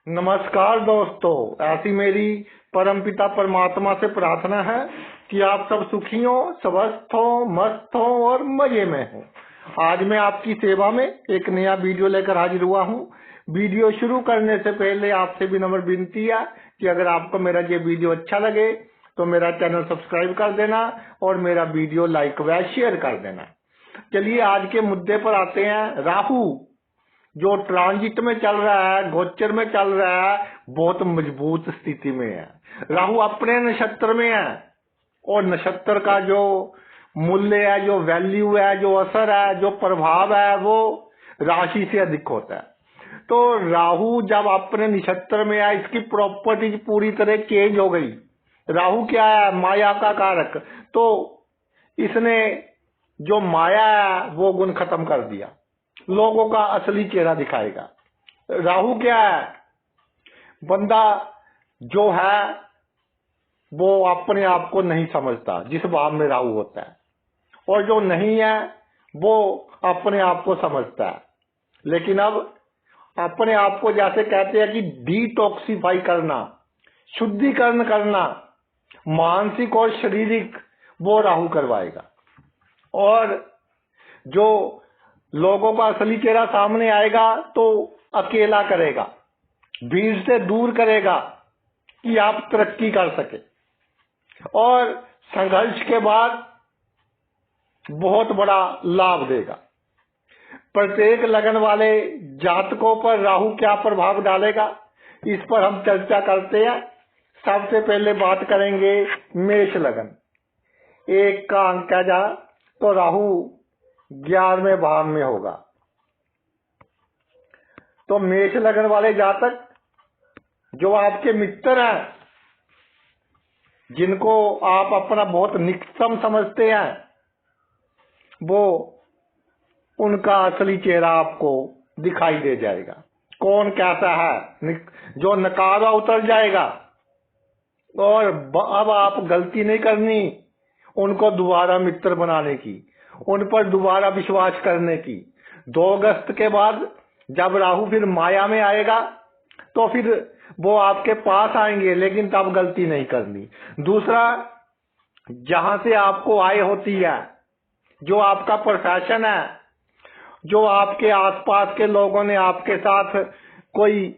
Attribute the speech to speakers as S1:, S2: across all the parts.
S1: नमस्कार दोस्तों, ऐसी मेरी परमपिता परमात्मा से प्रार्थना है कि आप सब सुखी हो, स्वस्थ हो, मस्त हो और मजे में हो। आज मैं आपकी सेवा में एक नया वीडियो लेकर हाजिर हुआ हूँ। वीडियो शुरू करने से पहले आपसे भी नम्र विनती है कि अगर आपको मेरा ये वीडियो अच्छा लगे तो मेरा चैनल सब्सक्राइब कर देना और मेरा वीडियो लाइक व शेयर कर देना। चलिए आज के मुद्दे पर आते हैं। राहु जो ट्रांजिट में चल रहा है, गोचर में चल रहा है, बहुत मजबूत स्थिति में है। राहु अपने नक्षत्र में है और नक्षत्र का जो मूल्य है, जो वैल्यू है, जो असर है, जो प्रभाव है, वो राशि से अधिक होता है। तो राहु जब अपने नक्षत्र में है, इसकी प्रॉपर्टीज पूरी तरह चेंज हो गई। राहु क्या है? माया का कारक। तो इसने जो माया है वो गुण खत्म कर दिया, लोगों का असली चेहरा दिखाएगा। राहु क्या है? बंदा जो है वो अपने आप को नहीं समझता, जिस भाव में राहु होता है, और जो नहीं है वो अपने आप को समझता है। लेकिन अब अपने आप को जैसे कहते हैं कि डिटॉक्सिफाई करना, शुद्धिकरण करना, मानसिक और शारीरिक, वो राहु करवाएगा। और जो लोगों का असली चेहरा सामने आएगा तो अकेला करेगा, भीड़ से दूर करेगा कि आप तरक्की कर सके। और संघर्ष के बाद बहुत बड़ा लाभ देगा। प्रत्येक लगन वाले जातकों पर राहु क्या प्रभाव डालेगा, इस पर हम चर्चा करते हैं। सबसे पहले बात करेंगे मेष लगन। एक का अंक जा तो राहु 11वें भाव में होगा। तो मेष लगन वाले जातक जो आपके मित्र हैं, जिनको आप अपना बहुत निकटतम समझते हैं, वो उनका असली चेहरा आपको दिखाई दे जाएगा। कौन कैसा है, जो नकारा उतर जाएगा। और अब आप गलती नहीं करनी उनको दोबारा मित्र बनाने की, उन पर दोबारा विश्वास करने की। 2 अगस्त के बाद जब राहु फिर माया में आएगा तो फिर वो आपके पास आएंगे, लेकिन तब गलती नहीं करनी। दूसरा, जहां से आपको आय होती है, जो आपका प्रोफेशन है, जो आपके आसपास के लोगों ने आपके साथ कोई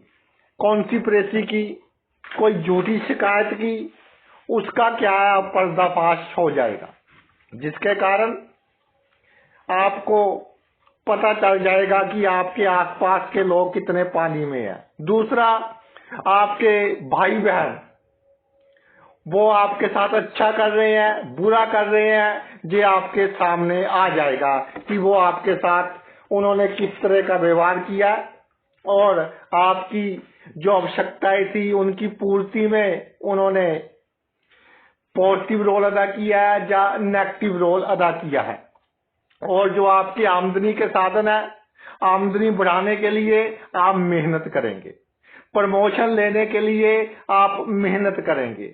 S1: कॉन्स्पिरेसी की, कोई झूठी शिकायत की, उसका क्या है, पर्दाफाश हो जाएगा, जिसके कारण आपको पता चल जाएगा कि आपके आसपास के लोग कितने पानी में हैं। दूसरा, आपके भाई बहन वो आपके साथ अच्छा कर रहे हैं, बुरा कर रहे हैं, ये आपके सामने आ जाएगा कि वो आपके साथ उन्होंने किस तरह का व्यवहार किया और आपकी जो आवश्यकताएं थी उनकी पूर्ति में उन्होंने पॉजिटिव रोल अदा किया है या नेगेटिव रोल अदा किया है। और जो आपकी आमदनी के साधन है, आमदनी बढ़ाने के लिए आप मेहनत करेंगे, प्रमोशन लेने के लिए आप मेहनत करेंगे।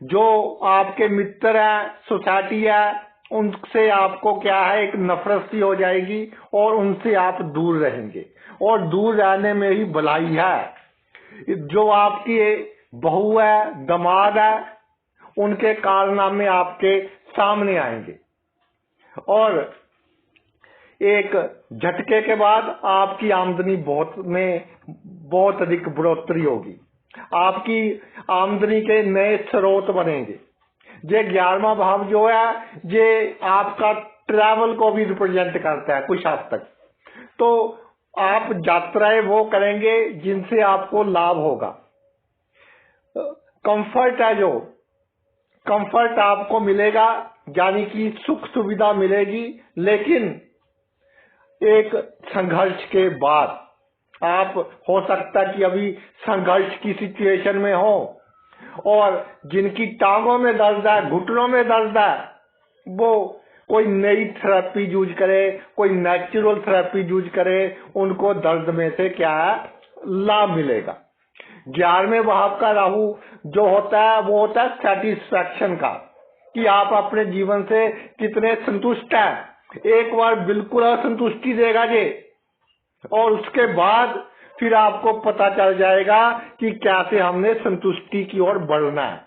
S1: जो आपके मित्र हैं, सोसाइटी है, उनसे आपको क्या है, एक नफरत सी हो जाएगी और उनसे आप दूर रहेंगे। और दूर रहने में ही भलाई है। जो आपकी बहू है, दामाद है, उनके कारनामे आपके सामने आएंगे और एक झटके के बाद आपकी आमदनी बहुत अधिक बढ़ोतरी होगी। आपकी आमदनी के नए स्रोत बनेंगे। ये 11वां भाव जो है, ये आपका ट्रैवल को भी रिप्रेजेंट करता है कुछ हद तक। तो आप यात्राएं वो करेंगे जिनसे आपको लाभ होगा। कंफर्ट है, जो कंफर्ट आपको मिलेगा, यानी कि सुख सुविधा मिलेगी। लेकिन एक संघर्ष के बाद आप हो सकता कि अभी संघर्ष की सिचुएशन में हो और जिनकी टांगों में दर्द है, घुटनों में दर्द है, वो कोई नई थेरेपी यूज करे, कोई नेचुरल थेरेपी यूज करे, उनको दर्द में से क्या है, लाभ मिलेगा। 11वें भाव का राहु जो होता है वो होता है सेटिस्फैक्शन का, कि आप अपने जीवन से कितने संतुष्ट हैं। एक बार बिल्कुल असंतुष्टि देगा ये, और उसके बाद फिर आपको पता चल जाएगा कि कैसे हमने संतुष्टि की ओर बढ़ना है।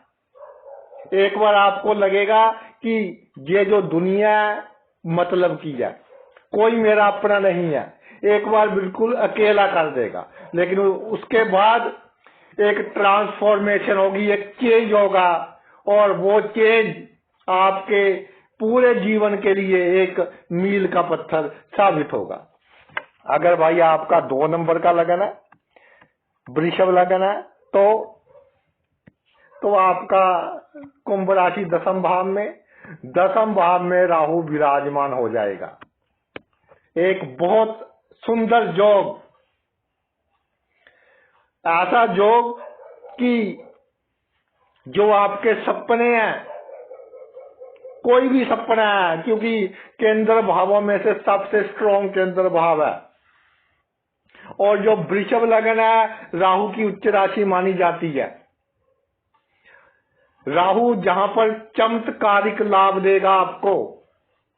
S1: एक बार आपको लगेगा कि ये जो दुनिया है मतलब की है, कोई मेरा अपना नहीं है, एक बार बिल्कुल अकेला कर देगा। लेकिन उसके बाद एक ट्रांसफॉर्मेशन होगी, एक चेंज होगा, और वो चेंज आपके पूरे जीवन के लिए एक मील का पत्थर साबित होगा। अगर भाई आपका 2 नंबर का लगन है, वृषभ लगन है, तो आपका कुंभ राशि 10वें भाव में, 10वें भाव में राहु विराजमान हो जाएगा। एक बहुत सुंदर योग, ऐसा योग कि जो आपके सपने हैं, कोई भी सपना है, क्योंकि केंद्र भावों में से सबसे स्ट्रॉन्ग केंद्र भाव है, और जो वृषभ लगन है राहु की उच्च राशि मानी जाती है। राहु जहां पर चमत्कारिक लाभ देगा आपको,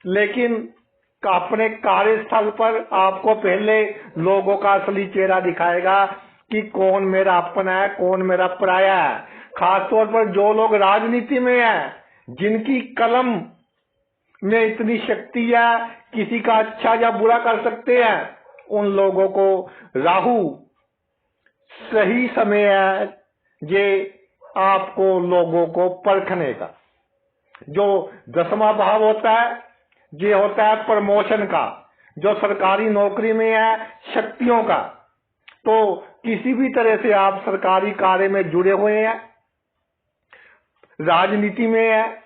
S1: लेकिन अपने कार्यस्थल पर आपको पहले लोगों का असली चेहरा दिखाएगा कि कौन मेरा अपना है, कौन मेरा पराया है। खासतौर पर जो लोग राजनीति में हैं, जिनकी कलम में इतनी शक्ति है, किसी का अच्छा या बुरा कर सकते हैं, उन लोगों को राहु सही समय है ये आपको लोगों को परखने का। जो 10वां भाव होता है ये होता है प्रमोशन का, जो सरकारी नौकरी में है शक्तियों का। तो किसी भी तरह से आप सरकारी कार्य में जुड़े हुए हैं, राजनीति में है,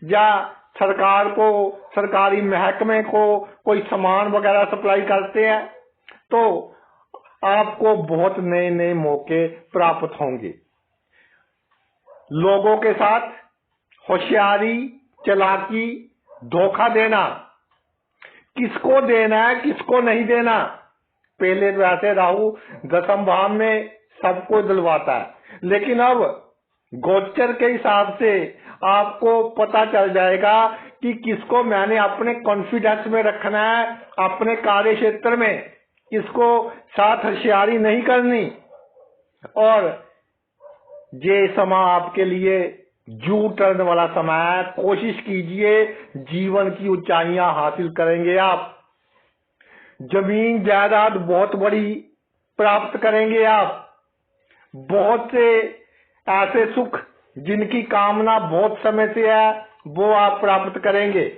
S1: या सरकार को, सरकारी महकमे को कोई सामान वगैरह सप्लाई करते हैं, तो आपको बहुत नए नए मौके प्राप्त होंगे। लोगों के साथ होशियारी, चालाकी, धोखा देना, किसको देना है किसको नहीं देना, पहले तो ऐसे राहु 10वें भाव में सबको दिलवाता है, लेकिन अब गोचर के हिसाब से आपको पता चल जाएगा कि किसको मैंने अपने कॉन्फिडेंस में रखना है, अपने कार्य क्षेत्र में किसको साथ होशियारी नहीं करनी। और ये समय आपके लिए यू टर्न वाला समय है। कोशिश कीजिए, जीवन की ऊंचाइयां हासिल करेंगे आप, जमीन जायदाद बहुत बड़ी प्राप्त करेंगे आप, बहुत से ऐसे सुख जिनकी कामना बहुत समय से है वो आप प्राप्त करेंगे।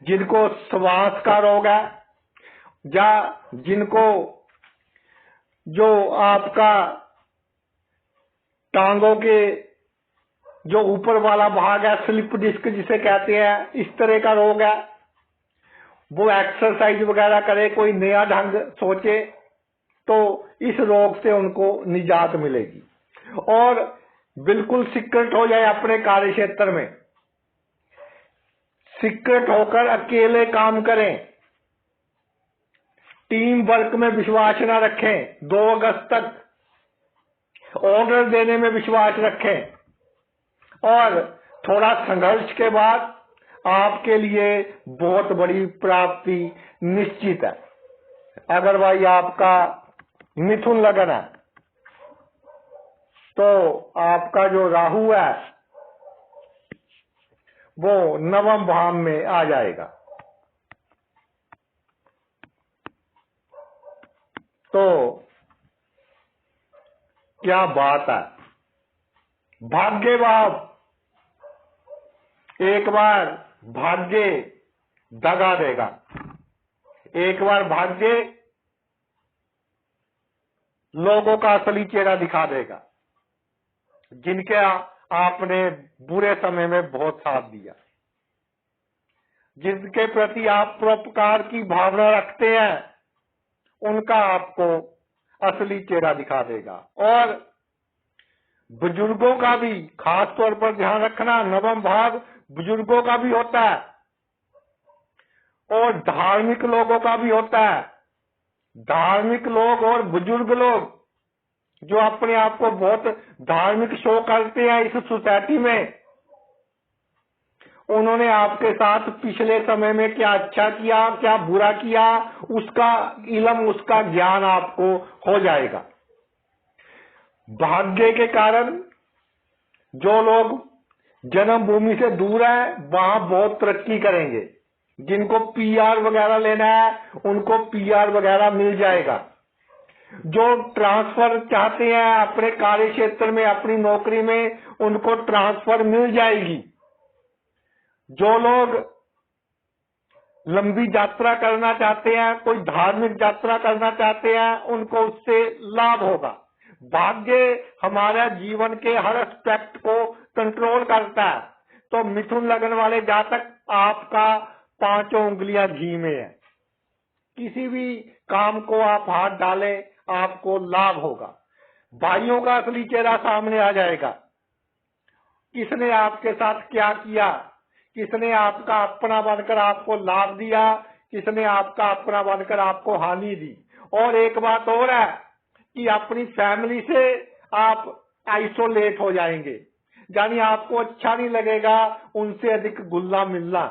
S1: जिनको श्वास का रोग है, या जिनको जो आपका टांगों के जो ऊपर वाला भाग है, स्लिप डिस्क जिसे कहते हैं, इस तरह का रोग है, वो एक्सरसाइज वगैरह करे, कोई नया ढंग सोचे, तो इस रोग से उनको निजात मिलेगी। और बिल्कुल सीक्रेट हो जाए अपने कार्य क्षेत्र में, सीक्रेट होकर अकेले काम करें, टीम वर्क में विश्वास न रखें, 2 अगस्त तक ऑर्डर देने में विश्वास रखें, और थोड़ा संघर्ष के बाद आपके लिए बहुत बड़ी प्राप्ति निश्चित है। अगर भाई आपका मिथुन लगन है, तो आपका जो राहु है वो 9वें भाव में आ जाएगा। तो क्या बात है, भाग्य भाव, एक बार भाग्य दगा देगा, एक बार भाग्य लोगों का असली चेहरा दिखा देगा, जिनके आपने बुरे समय में बहुत साथ दिया, जिनके प्रति आप परोपकार की भावना रखते हैं, उनका आपको असली चेहरा दिखा देगा। और बुजुर्गों का भी खास तौर पर ध्यान रखना, 9वां भाव बुजुर्गों का भी होता है और धार्मिक लोगों का भी होता है। धार्मिक लोग और बुजुर्ग लोग जो अपने आप को बहुत धार्मिक शो करते हैं इस सोसाइटी में, उन्होंने आपके साथ पिछले समय में क्या अच्छा किया क्या बुरा किया, उसका इल्म, उसका ज्ञान आपको हो जाएगा। भाग्य के कारण जो लोग जन्मभूमि से दूर है वहां बहुत तरक्की करेंगे। जिनको पीआर वगैरह लेना है उनको पीआर वगैरह मिल जाएगा। जो ट्रांसफर चाहते हैं अपने कार्य क्षेत्र में, अपनी नौकरी में, उनको ट्रांसफर मिल जाएगी। जो लोग लंबी यात्रा करना चाहते हैं, कोई धार्मिक यात्रा करना चाहते हैं, उनको उससे लाभ होगा। भाग्य हमारा जीवन के हर एस्पेक्ट को कंट्रोल करता है। तो मिथुन लगन वाले जातक, आपका 5 उंगलियां घी में है। किसी भी काम को आप हाथ डालें आपको लाभ होगा। भाइयों का असली चेहरा सामने आ जाएगा। किसने आपके साथ क्या किया, किसने आपका अपना बनकर आपको लाभ दिया, किसने आपका अपना बनकर आपको हानि दी। और एक बात और है कि अपनी फैमिली से आप आइसोलेट हो जाएंगे, यानी आपको अच्छा नहीं लगेगा उनसे अधिक गुल्ला मिलना।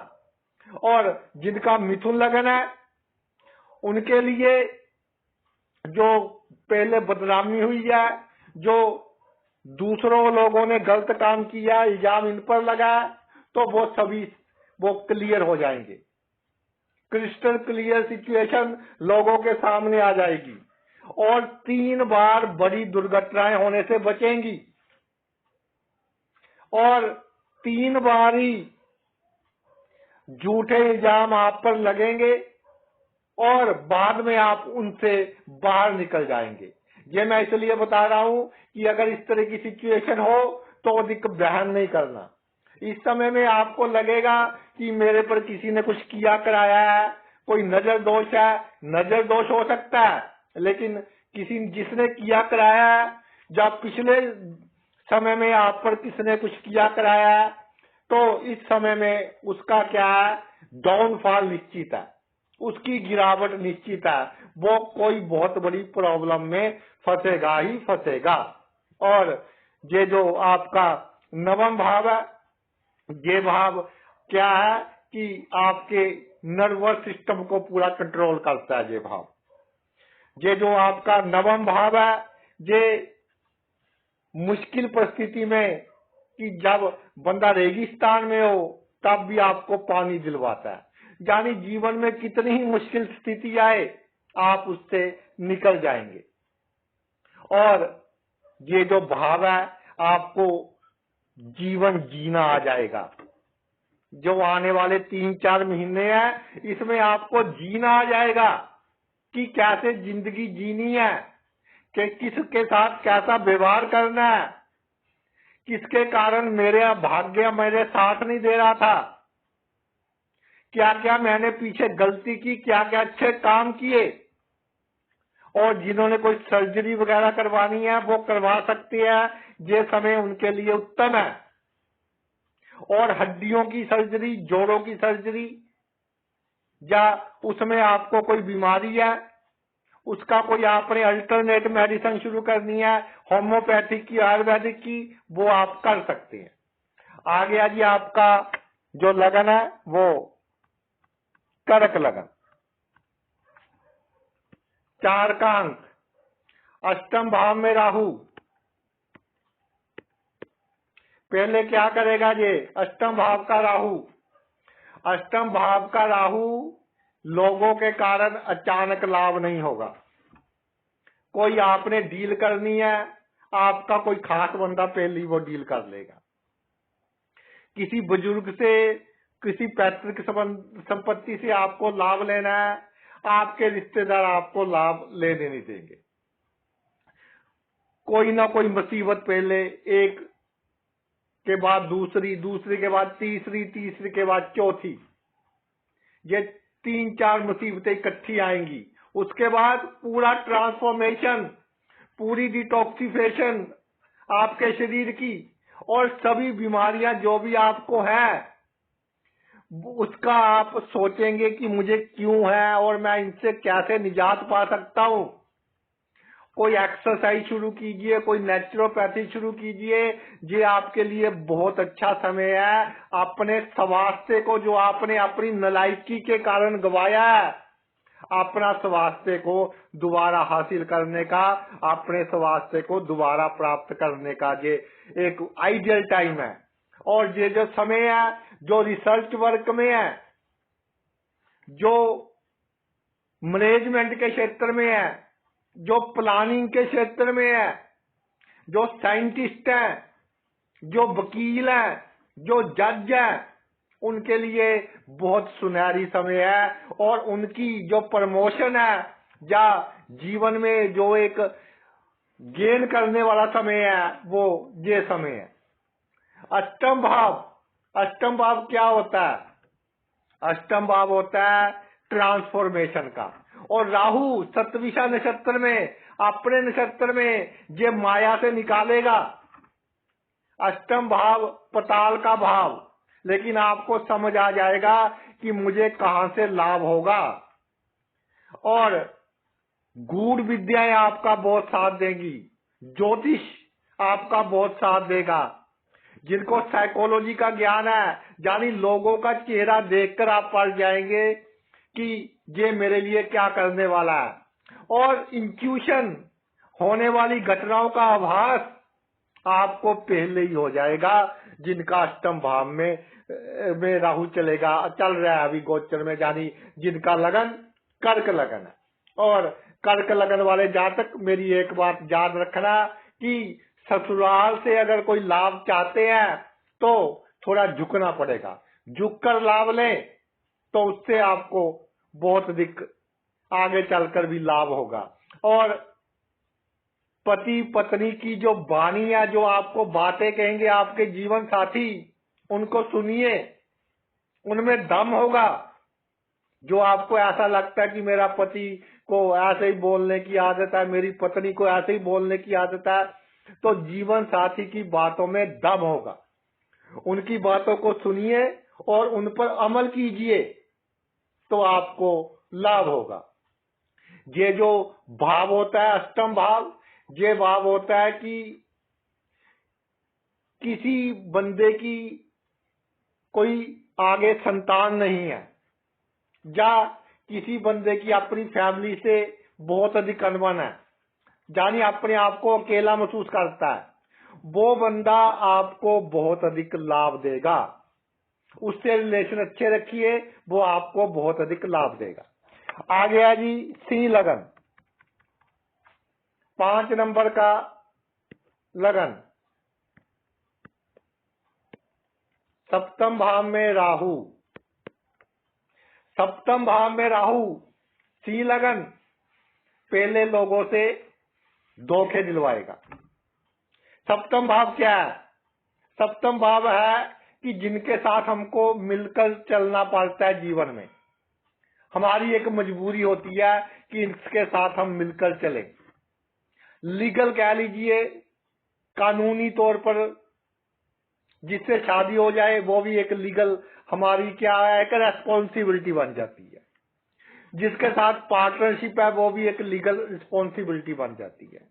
S1: और जिनका मिथुन लगन है उनके लिए जो पहले बदनामी हुई है, जो दूसरों लोगों ने गलत काम किया, इल्जाम इन पर लगा, तो वो सभी वो क्लियर हो जाएंगे। क्रिस्टल क्लियर सिचुएशन लोगों के सामने आ जाएगी और 3 बार बड़ी दुर्घटनाएं होने से बचेंगी। और 3 बार ही झूठे इल्जाम आप पर लगेंगे और बाद में आप उनसे बाहर निकल जाएंगे। ये मैं इसलिए बता रहा हूं कि अगर इस तरह की सिचुएशन हो तो अधिक बहन नहीं करना। इस समय में आपको लगेगा कि मेरे पर किसी ने कुछ किया कराया है, कोई नजर दोष है, नजर दोष हो सकता है, लेकिन किसी जिसने किया कराया है, जब पिछले समय में आप पर किसने कुछ किया कराया है, तो इस समय में उसका क्या है, डाउनफॉल निश्चित है, उसकी गिरावट निश्चित है। वो कोई बहुत बड़ी प्रॉब्लम में फंसेगा ही फंसेगा। और ये जो आपका नवम भाव है, ये भाव क्या है कि आपके नर्वस सिस्टम को पूरा कंट्रोल करता है। ये भाव, ये जो आपका नवम भाव है, ये मुश्किल परिस्थिति में कि जब बंदा रेगिस्तान में हो तब भी आपको पानी दिलवाता है। यानी जीवन में कितनी ही मुश्किल स्थिति आए आप उससे निकल जाएंगे। और ये जो भाव है आपको जीवन जीना आ जाएगा। जो आने वाले 3-4 महीने हैं इसमें आपको जीना आ जाएगा कि कैसे जिंदगी जीनी है, कि किसके साथ कैसा व्यवहार करना है, किसके कारण मेरे भाग्य मेरे साथ नहीं दे रहा था, क्या क्या मैंने पीछे गलती की, क्या क्या अच्छे काम किए। और जिन्होंने कोई सर्जरी वगैरह करवानी है वो करवा सकते हैं, ये समय उनके लिए उत्तम है। और हड्डियों की सर्जरी, जोड़ों की सर्जरी, या उसमें आपको कोई बीमारी है, उसका कोई आपने अल्टरनेट मेडिसिन शुरू करनी है, होम्योपैथिक की, आयुर्वेदिक की, वो आप कर सकते हैं। आ गया जी आपका जो लगन है वो कर्क लगन। 4 का अंक, अष्टम भाव में राहु। पहले क्या करेगा ये अष्टम भाव का राहु? अष्टम भाव का राहु लोगों के कारण अचानक लाभ नहीं होगा। कोई आपने डील करनी है, आपका कोई खास बंदा पहले ही वो डील कर लेगा। किसी बुजुर्ग से, किसी पैतृक संपत्ति से आपको लाभ लेना है, आपके रिश्तेदार आपको लाभ लेने नहीं देंगे। कोई ना कोई मुसीबत पहले एक के बाद दूसरी, दूसरी के बाद तीसरी, तीसरी के बाद चौथी, ये 3-4 मुसीबतें इकट्ठी आएंगी। उसके बाद पूरा ट्रांसफॉर्मेशन, पूरी डिटॉक्सिफिकेशन आपके शरीर की, और सभी बीमारियां जो भी आपको है उसका आप सोचेंगे कि मुझे क्यों है और मैं इनसे कैसे निजात पा सकता हूं। कोई एक्सरसाइज शुरू कीजिए, कोई नेचुरोपैथी शुरू कीजिए। ये आपके लिए बहुत अच्छा समय है। अपने स्वास्थ्य को जो आपने अपनी नालायकी के कारण गवाया है, अपना स्वास्थ्य को दोबारा हासिल करने का, अपने स्वास्थ्य को दोबारा प्राप्त करने का ये एक आइडियल टाइम है। और ये जो समय है, जो रिसर्च वर्क में है, जो मैनेजमेंट के क्षेत्र में है, जो प्लानिंग के क्षेत्र में है, जो साइंटिस्ट हैं, जो वकील हैं, जो जज हैं, उनके लिए बहुत सुनहरी समय है। और उनकी जो प्रमोशन है या जीवन में जो एक गेन करने वाला समय है, वो ये समय है। अष्टम भाव, अष्टम भाव क्या होता है? अष्टम भाव होता है ट्रांसफॉर्मेशन का। और राहु सतविषा नक्षत्र में, अपने नक्षत्र में ये माया से निकालेगा। अष्टम भाव पताल का भाव, लेकिन आपको समझ आ जाएगा कि मुझे कहां से लाभ होगा। और गूढ़ विद्याएं आपका बहुत साथ देंगी, ज्योतिष आपका बहुत साथ देगा। जिनको साइकोलॉजी का ज्ञान है, यानी लोगों का चेहरा देखकर आप पढ़ जाएंगे कि ये मेरे लिए क्या करने वाला है। और इंट्यूशन, होने वाली घटनाओं का आभास आपको पहले ही हो जाएगा। जिनका अष्टम भाव में राहु चलेगा, चल रहा है अभी गोचर में, यानी जिनका लगन कर्क लगन है। और कर्क लगन वाले जातक, मेरी एक बात याद रखना कि ससुराल से अगर कोई लाभ चाहते हैं तो थोड़ा झुकना पड़ेगा। झुककर लाभ लें तो उससे आपको बहुत आगे चलकर भी लाभ होगा। और पति पत्नी की जो वाणी है, जो आपको बातें कहेंगे आपके जीवन साथी, उनको सुनिए, उनमें दम होगा। जो आपको ऐसा लगता है कि मेरा पति को ऐसे ही बोलने की आदत है, मेरी पत्नी को ऐसे ही बोलने की आदत है, तो जीवन साथी की बातों में दम होगा। उनकी बातों को सुनिए और उन पर अमल कीजिए, तो आपको लाभ होगा। ये जो भाव होता है अष्टम भाव, ये भाव होता है कि किसी बंदे की कोई आगे संतान नहीं है, या किसी बंदे की अपनी फैमिली से बहुत अधिक अनबन है, यानी अपने आप को अकेला महसूस करता है, वो बंदा आपको बहुत अधिक लाभ देगा। उससे रिलेशन अच्छे रखिए, वो आपको बहुत अधिक लाभ देगा। आ गया जी सिंह लगन, 5 नंबर का लगन, सप्तम भाव में राहु। सप्तम भाव में राहु, सिंह लगन, पहले लोगों से धोखे दिलवाएगा। सप्तम भाव क्या है? सप्तम भाव है कि जिनके साथ हमको मिलकर चलना पड़ता है जीवन में, हमारी एक मजबूरी होती है कि इसके साथ हम मिलकर चलें। लीगल कह लीजिए, कानूनी तौर पर जिससे शादी हो जाए, वो भी एक लीगल हमारी क्या है, एक रेस्पॉन्सिबिलिटी बन जाती है। जिसके साथ पार्टनरशिप है, वो भी एक लीगल रिस्पॉन्सिबिलिटी बन जाती है।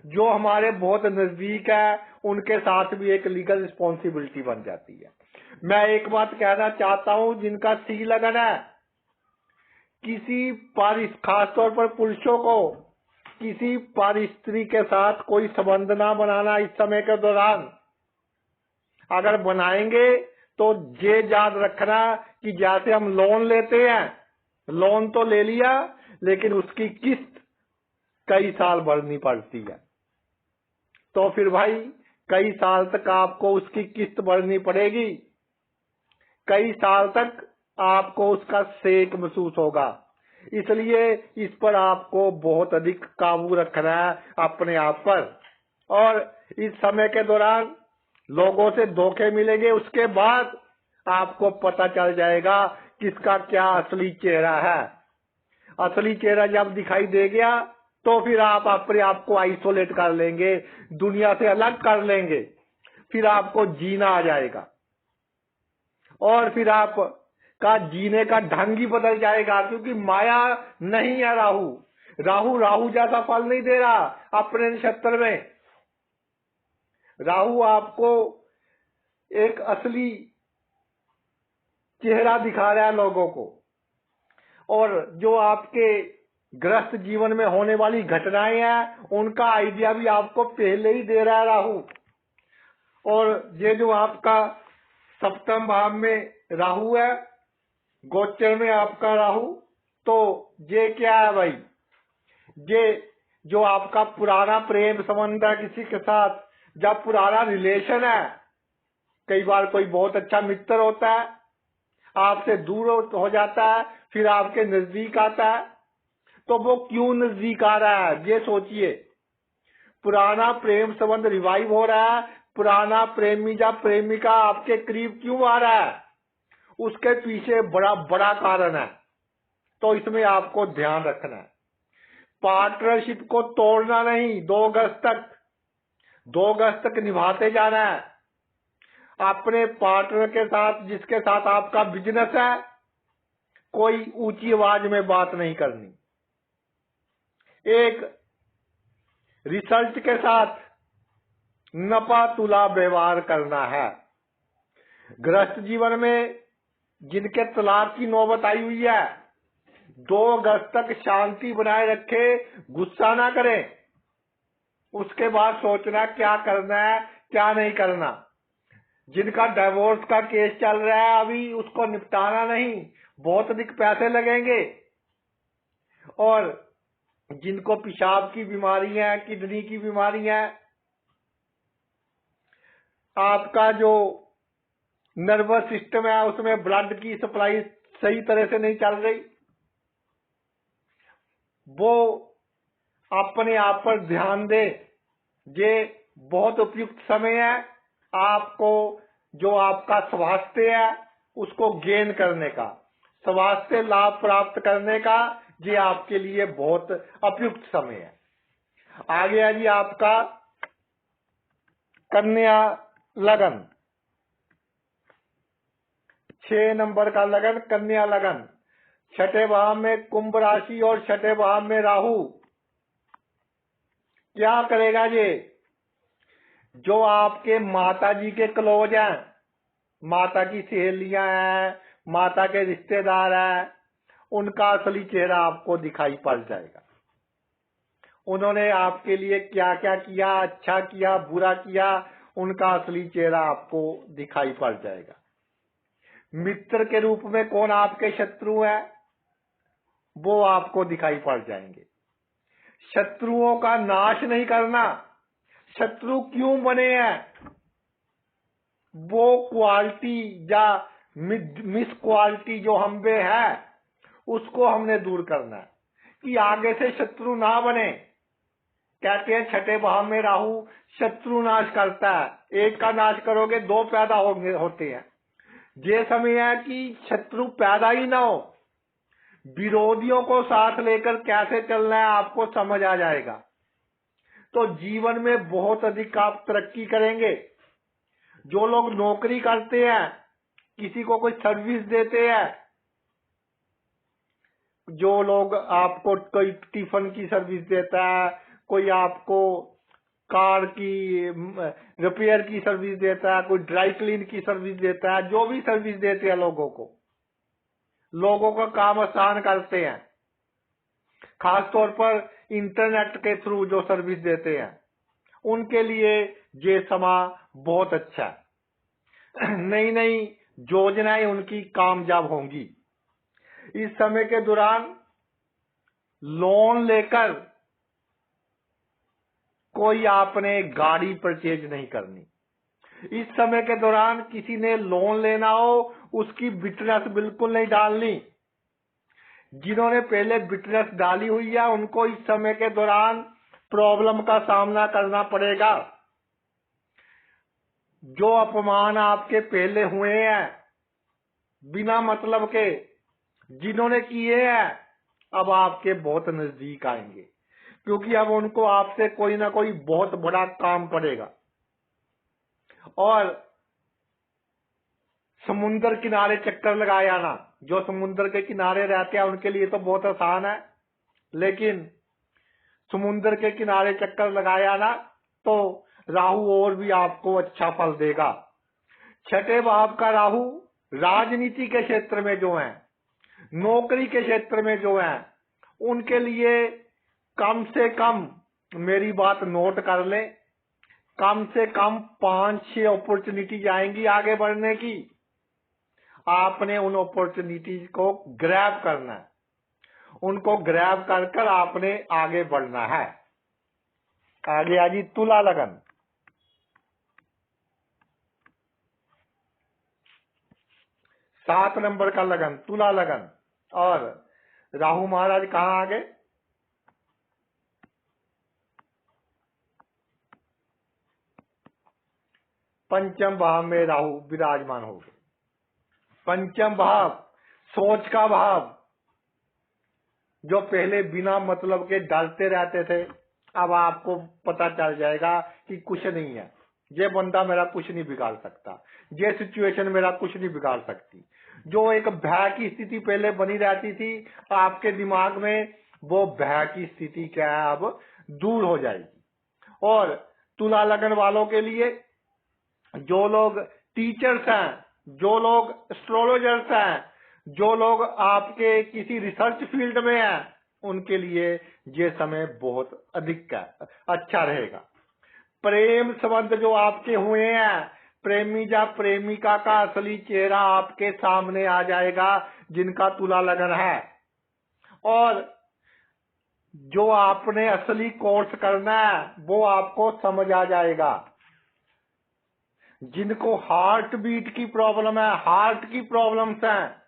S1: जो हमारे बहुत नजदीक है, उनके साथ भी एक लीगल रिस्पॉन्सिबिलिटी बन जाती है। मैं एक बात कहना चाहता हूं, जिनका सिंह लगन है, किसी खासतौर पर पुरुषों को किसी पर स्त्री के साथ कोई संबंध ना बनाना इस समय के दौरान। अगर बनाएंगे तो ये याद रखना कि जैसे हम लोन लेते हैं, लोन तो ले लिया, लेकिन उसकी किस्त कई साल भरनी पड़ती है। तो फिर भाई कई साल तक आपको उसकी किस्त भरनी पड़ेगी, कई साल तक आपको उसका सेक महसूस होगा। इसलिए इस पर आपको बहुत अधिक काबू रखना है अपने आप पर। और इस समय के दौरान लोगों से धोखे मिलेंगे, उसके बाद आपको पता चल जाएगा किसका क्या असली चेहरा है। असली चेहरा जब दिखाई दे गया तो फिर आप अपने आप को आइसोलेट कर लेंगे, दुनिया से अलग कर लेंगे, फिर आपको जीना आ जाएगा और फिर आप का जीने का ढंग ही बदल जाएगा। क्योंकि माया नहीं है राहु, राहु राहु जैसा फल नहीं दे रहा अपने नक्षत्र में। राहु आपको एक असली चेहरा दिखा रहा है लोगों को, और जो आपके ग्रस्त जीवन में होने वाली घटनाएं हैं उनका आइडिया भी आपको पहले ही दे रहा है राहु। और ये जो आपका सप्तम भाव में राहु है, गोचर में आपका राहु, तो ये क्या है भाई, ये जो आपका पुराना प्रेम संबंध है किसी के साथ, जब पुराना रिलेशन है, कई बार कोई बहुत अच्छा मित्र होता है, आपसे दूर हो जाता है, फिर आपके नजदीक आता है, तो वो क्यों नजदीक आ रहा है ये सोचिए। पुराना प्रेम संबंध रिवाइव हो रहा है, पुराना प्रेमी या प्रेमिका आपके करीब क्यों आ रहा है, उसके पीछे बड़ा बड़ा कारण है, तो इसमें आपको ध्यान रखना है। पार्टनरशिप को तोड़ना नहीं, 2 गज तक निभाते जाना है। अपने पार्टनर के साथ, जिसके साथ आपका बिजनेस है, कोई ऊंची आवाज में बात नहीं करनी, एक रिसर्च के साथ नपा तुला व्यवहार करना है। गृहस्थ जीवन में जिनके तलाक की नौबत आई हुई है, 2 गज तक शांति बनाए रखे, गुस्सा ना करें, उसके बाद सोचना क्या करना है क्या नहीं करना। जिनका डिवोर्स का केस चल रहा है अभी, उसको निपटाना नहीं, बहुत अधिक पैसे लगेंगे। और जिनको पेशाब की बीमारियां, किडनी की बीमारियां, आपका जो नर्वस सिस्टम है उसमें ब्लड की सप्लाई सही तरह से नहीं चल रही, वो अपने आप पर ध्यान दे। ये बहुत उपयुक्त समय है आपको जो आपका स्वास्थ्य है उसको गेन करने का, स्वास्थ्य लाभ प्राप्त करने का, ये आपके लिए बहुत उपयुक्त समय है। आगे है जी आपका कन्या लगन, 6 नंबर का लगन, कन्या लगन, 6ठे भाव में कुंभ राशि और 6ठे भाव में राहु। क्या करेगा ये, जो आपके माता जी के क्लोज हैं, माता की सहेलियां हैं, माता के रिश्तेदार हैं, उनका असली चेहरा आपको दिखाई पड़ जाएगा। उन्होंने आपके लिए क्या क्या किया, अच्छा किया बुरा किया, उनका असली चेहरा आपको दिखाई पड़ जाएगा। मित्र के रूप में कौन आपके शत्रु है वो आपको दिखाई पड़ जाएंगे। शत्रुओं का नाश नहीं करना, शत्रु क्यों बने हैं, वो क्वालिटी या मिस क्वालिटी जो हम में है उसको हमने दूर करना है कि आगे से शत्रु ना बने। कहते हैं 6ठे भाव में राहु शत्रु नाश करता है, एक का नाश करोगे 2 पैदा होते हैं। ये समय है कि शत्रु पैदा ही ना हो, विरोधियों को साथ लेकर कैसे चलना है आपको समझ आ जाएगा, तो जीवन में बहुत अधिक आप तरक्की करेंगे। जो लोग नौकरी करते हैं, किसी को कोई सर्विस देते हैं, जो लोग आपको कोई टिफिन की सर्विस देता है, कोई आपको कार की रिपेयर की सर्विस देता है, कोई ड्राई क्लीन की सर्विस देता है, जो भी सर्विस देते हैं लोगों को, लोगों का काम आसान करते हैं, खास तौर पर इंटरनेट के थ्रू जो सर्विस देते हैं, उनके लिए ये समय बहुत अच्छा है। नई नई योजनाएं उनकी कामयाब होंगी। इस समय के दौरान लोन लेकर कोई आपने गाड़ी परचेज नहीं करनी। इस समय के दौरान किसी ने लोन लेना हो उसकी बिटनेस बिल्कुल नहीं डालनी। जिन्होंने पहले बिटनेस डाली हुई है उनको इस समय के दौरान प्रॉब्लम का सामना करना पड़ेगा। जो अपमान आपके पहले हुए हैं बिना मतलब के, जिन्होंने किए हैं, अब आपके बहुत नजदीक आएंगे, क्योंकि अब उनको आपसे कोई ना कोई बहुत बड़ा काम पड़ेगा। और समुद्र किनारे चक्कर लगाए आना, जो समुद्र के किनारे रहते हैं उनके लिए तो बहुत आसान है, लेकिन समुद्र के किनारे चक्कर लगाया ना, तो राहु और भी आपको अच्छा फल देगा। छठे भाव का राहु राजनीति के क्षेत्र में जो है, नौकरी के क्षेत्र में जो है, उनके लिए कम से कम, मेरी बात नोट कर ले, कम से कम 5-6 अपॉर्चुनिटी आएंगी आगे बढ़ने की। आपने उन अपॉर्चुनिटीज को ग्रैब करना है, उनको ग्रैब कर कर आपने आगे बढ़ना है। आगे आ जी तुला लगन। 7 नंबर का लगन तुला लगन, और राहु महाराज कहाँ आ गए? पंचम भाव में राहु विराजमान हो गए। पंचम भाव सोच का भाव। जो पहले बिना मतलब के डरते रहते थे, अब आपको पता चल जाएगा कि कुछ नहीं है, ये बंदा मेरा कुछ नहीं बिगाड़ सकता, ये सिचुएशन मेरा कुछ नहीं बिगाड़ सकती। जो एक भय की स्थिति पहले बनी रहती थी आपके दिमाग में, वो भय की स्थिति क्या है अब दूर हो जाएगी। और तुला लगन वालों के लिए, जो लोग टीचर्स हैं, जो लोग एस्ट्रोलॉजर्स हैं, जो लोग आपके किसी रिसर्च फील्ड में हैं, उनके लिए ये समय बहुत अधिक अच्छा रहेगा। प्रेम संबंध जो आपके हुए हैं, प्रेमी या प्रेमिका का असली चेहरा आपके सामने आ जाएगा जिनका तुला लगन है। और जो आपने असली कोर्स करना है वो आपको समझ आ जाएगा। जिनको हार्ट बीट की प्रॉब्लम है, हार्ट की प्रॉब्लम्स हैं,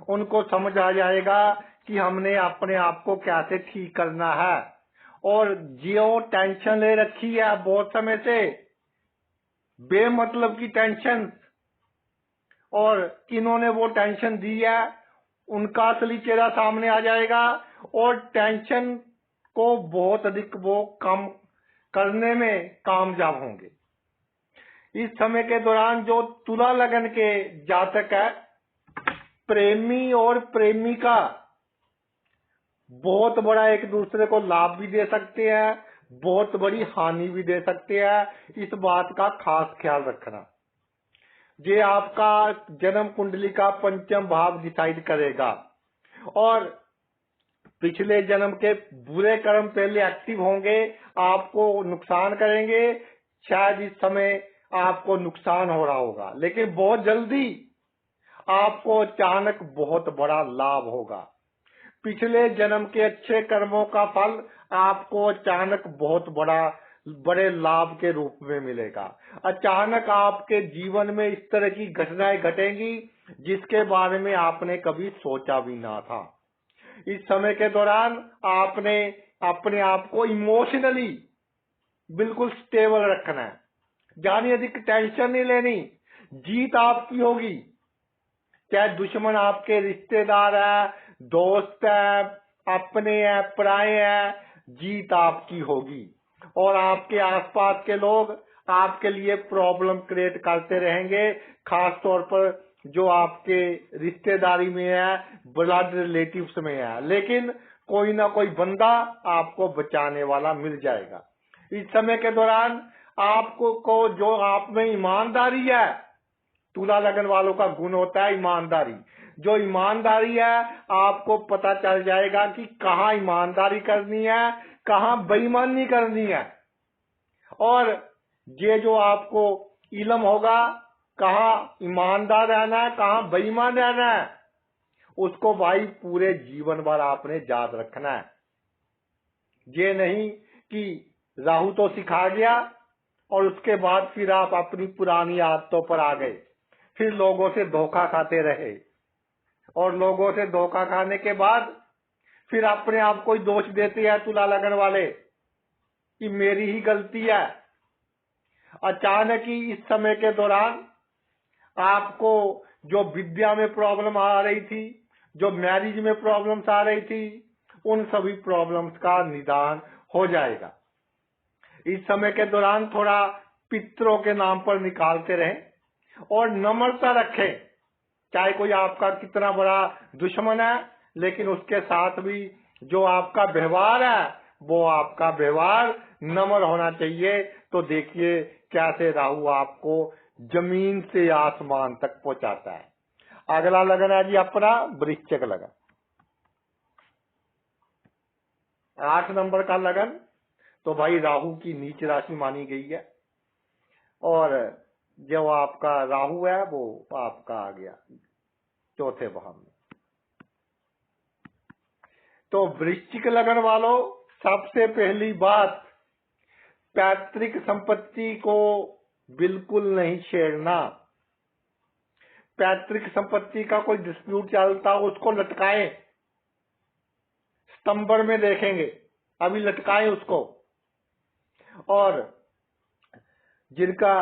S1: उनको समझ आ जाएगा कि हमने अपने आप को कैसे ठीक करना है। और जो टेंशन ले रखी है बहुत समय से, बेमतलब की टेंशन, और किन्होंने वो टेंशन दी है, उनका असली चेहरा सामने आ जाएगा। और टेंशन को बहुत अधिक वो कम करने में कामयाब होंगे। इस समय के दौरान जो तुला लगन के जातक है, प्रेमी और प्रेमिका बहुत बड़ा एक दूसरे को लाभ भी दे सकते हैं, बहुत बड़ी हानि भी दे सकते हैं। इस बात का खास ख्याल रखना। ये आपका जन्म कुंडली का पंचम भाव डिसाइड करेगा। और पिछले जन्म के बुरे कर्म पहले एक्टिव होंगे, आपको नुकसान करेंगे। शायद इस समय आपको नुकसान हो रहा होगा, लेकिन बहुत जल्दी आपको अचानक बहुत बड़ा लाभ होगा। पिछले जन्म के अच्छे कर्मों का फल आपको अचानक बहुत बड़े लाभ के रूप में मिलेगा। अचानक आपके जीवन में इस तरह की घटनाएं घटेंगी जिसके बारे में आपने कभी सोचा भी ना था। इस समय के दौरान आपने अपने आप को इमोशनली बिल्कुल स्टेबल रखना है, यानी अधिक टेंशन नहीं लेनी। जीत आपकी होगी, चाहे दुश्मन आपके रिश्तेदार है, दोस्त है, अपने हैं, पराए हैं, जीत आपकी होगी। और आपके आसपास के लोग आपके लिए प्रॉब्लम क्रिएट करते रहेंगे, खास तौर पर जो आपके रिश्तेदारी में है, ब्लड रिलेटिव्स में है, लेकिन कोई ना कोई बंदा आपको बचाने वाला मिल जाएगा। इस समय के दौरान आपको जो आप में ईमानदारी है, तुला लगन वालों का गुण होता है ईमानदारी। जो ईमानदारी है, आपको पता चल जाएगा कि कहाँ ईमानदारी करनी है, कहाँ बेईमानी करनी है। और ये जो आपको इल्म होगा कहाँ ईमानदार रहना है, कहाँ बेईमान रहना है, उसको भाई पूरे जीवन भर आपने याद रखना है। ये नहीं कि राहु तो सिखा गया और उसके बाद फिर आप अपनी पुरानी आदतों पर आ गए, फिर लोगों से धोखा खाते रहे, और लोगों से धोखा खाने के बाद फिर अपने आप को ही दोष देते हैं तुला लगन वाले कि मेरी ही गलती है। अचानक ही इस समय के दौरान आपको जो विद्या में प्रॉब्लम आ रही थी, जो मैरिज में प्रॉब्लम्स आ रही थी, उन सभी प्रॉब्लम्स का निदान हो जाएगा। इस समय के दौरान थोड़ा पितरों के नाम पर निकालते रहें और नम्रता रखें। चाहे कोई आपका कितना बड़ा दुश्मन है, लेकिन उसके साथ भी जो आपका व्यवहार है वो आपका व्यवहार नम्र होना चाहिए। तो देखिए कैसे राहु आपको जमीन से आसमान तक पहुंचाता है। अगला लगन है जी अपना वृश्चिक लगन, 8 नंबर का लगन। तो भाई राहु की नीच राशि मानी गई है, और जो आपका राहु है वो आपका आ गया चौथे भाव में। तो वृश्चिक लगन वालों, सबसे पहली बात, पैतृक संपत्ति को बिल्कुल नहीं छेड़ना। पैतृक संपत्ति का कोई डिस्प्यूट चलता हो उसको लटकाएं, सितंबर में देखेंगे, अभी लटकाएं उसको। और जिनका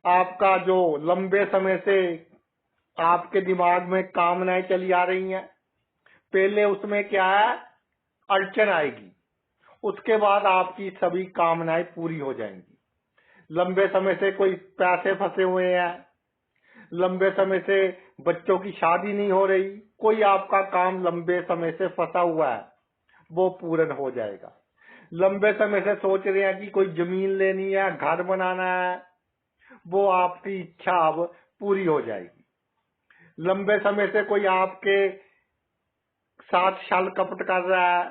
S1: आपका जो लंबे समय से आपके दिमाग में कामनाएं चली आ रही हैं, पहले उसमें क्या है, अड़चन आएगी, उसके बाद आपकी सभी कामनाएं पूरी हो जाएंगी। लंबे समय से कोई पैसे फंसे हुए हैं, लंबे समय से बच्चों की शादी नहीं हो रही, कोई आपका काम लंबे समय से फंसा हुआ है, वो पूर्ण हो जाएगा। लंबे समय से सोच रहे हैं कि कोई जमीन लेनी है, घर बनाना है, वो आपकी इच्छा अब पूरी हो जाएगी। लंबे समय से कोई आपके साथ छल कपट कर रहा है,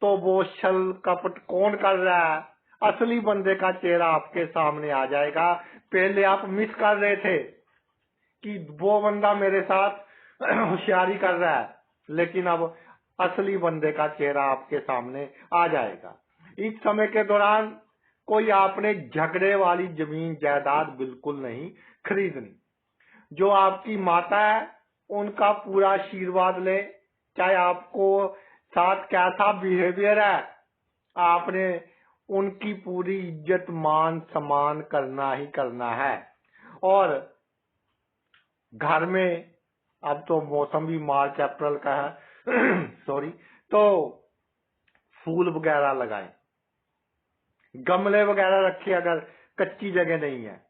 S1: तो वो छल कपट कौन कर रहा है, असली बंदे का चेहरा आपके सामने आ जाएगा। पहले आप मिस कर रहे थे कि वो बंदा मेरे साथ होशियारी कर रहा है, लेकिन अब असली बंदे का चेहरा आपके सामने आ जाएगा। इस समय के दौरान कोई आपने झगड़े वाली जमीन जायदाद बिल्कुल नहीं खरीदनी। जो आपकी माता है उनका पूरा आशीर्वाद ले, चाहे आपको साथ कैसा बिहेवियर है, आपने उनकी पूरी इज्जत मान सम्मान करना ही करना है। और घर में अब तो मौसम भी मार्च अप्रैल का है सॉरी, तो फूल वगैरह लगाएं, गमले वगैरह रखिए अगर कच्ची जगह नहीं है।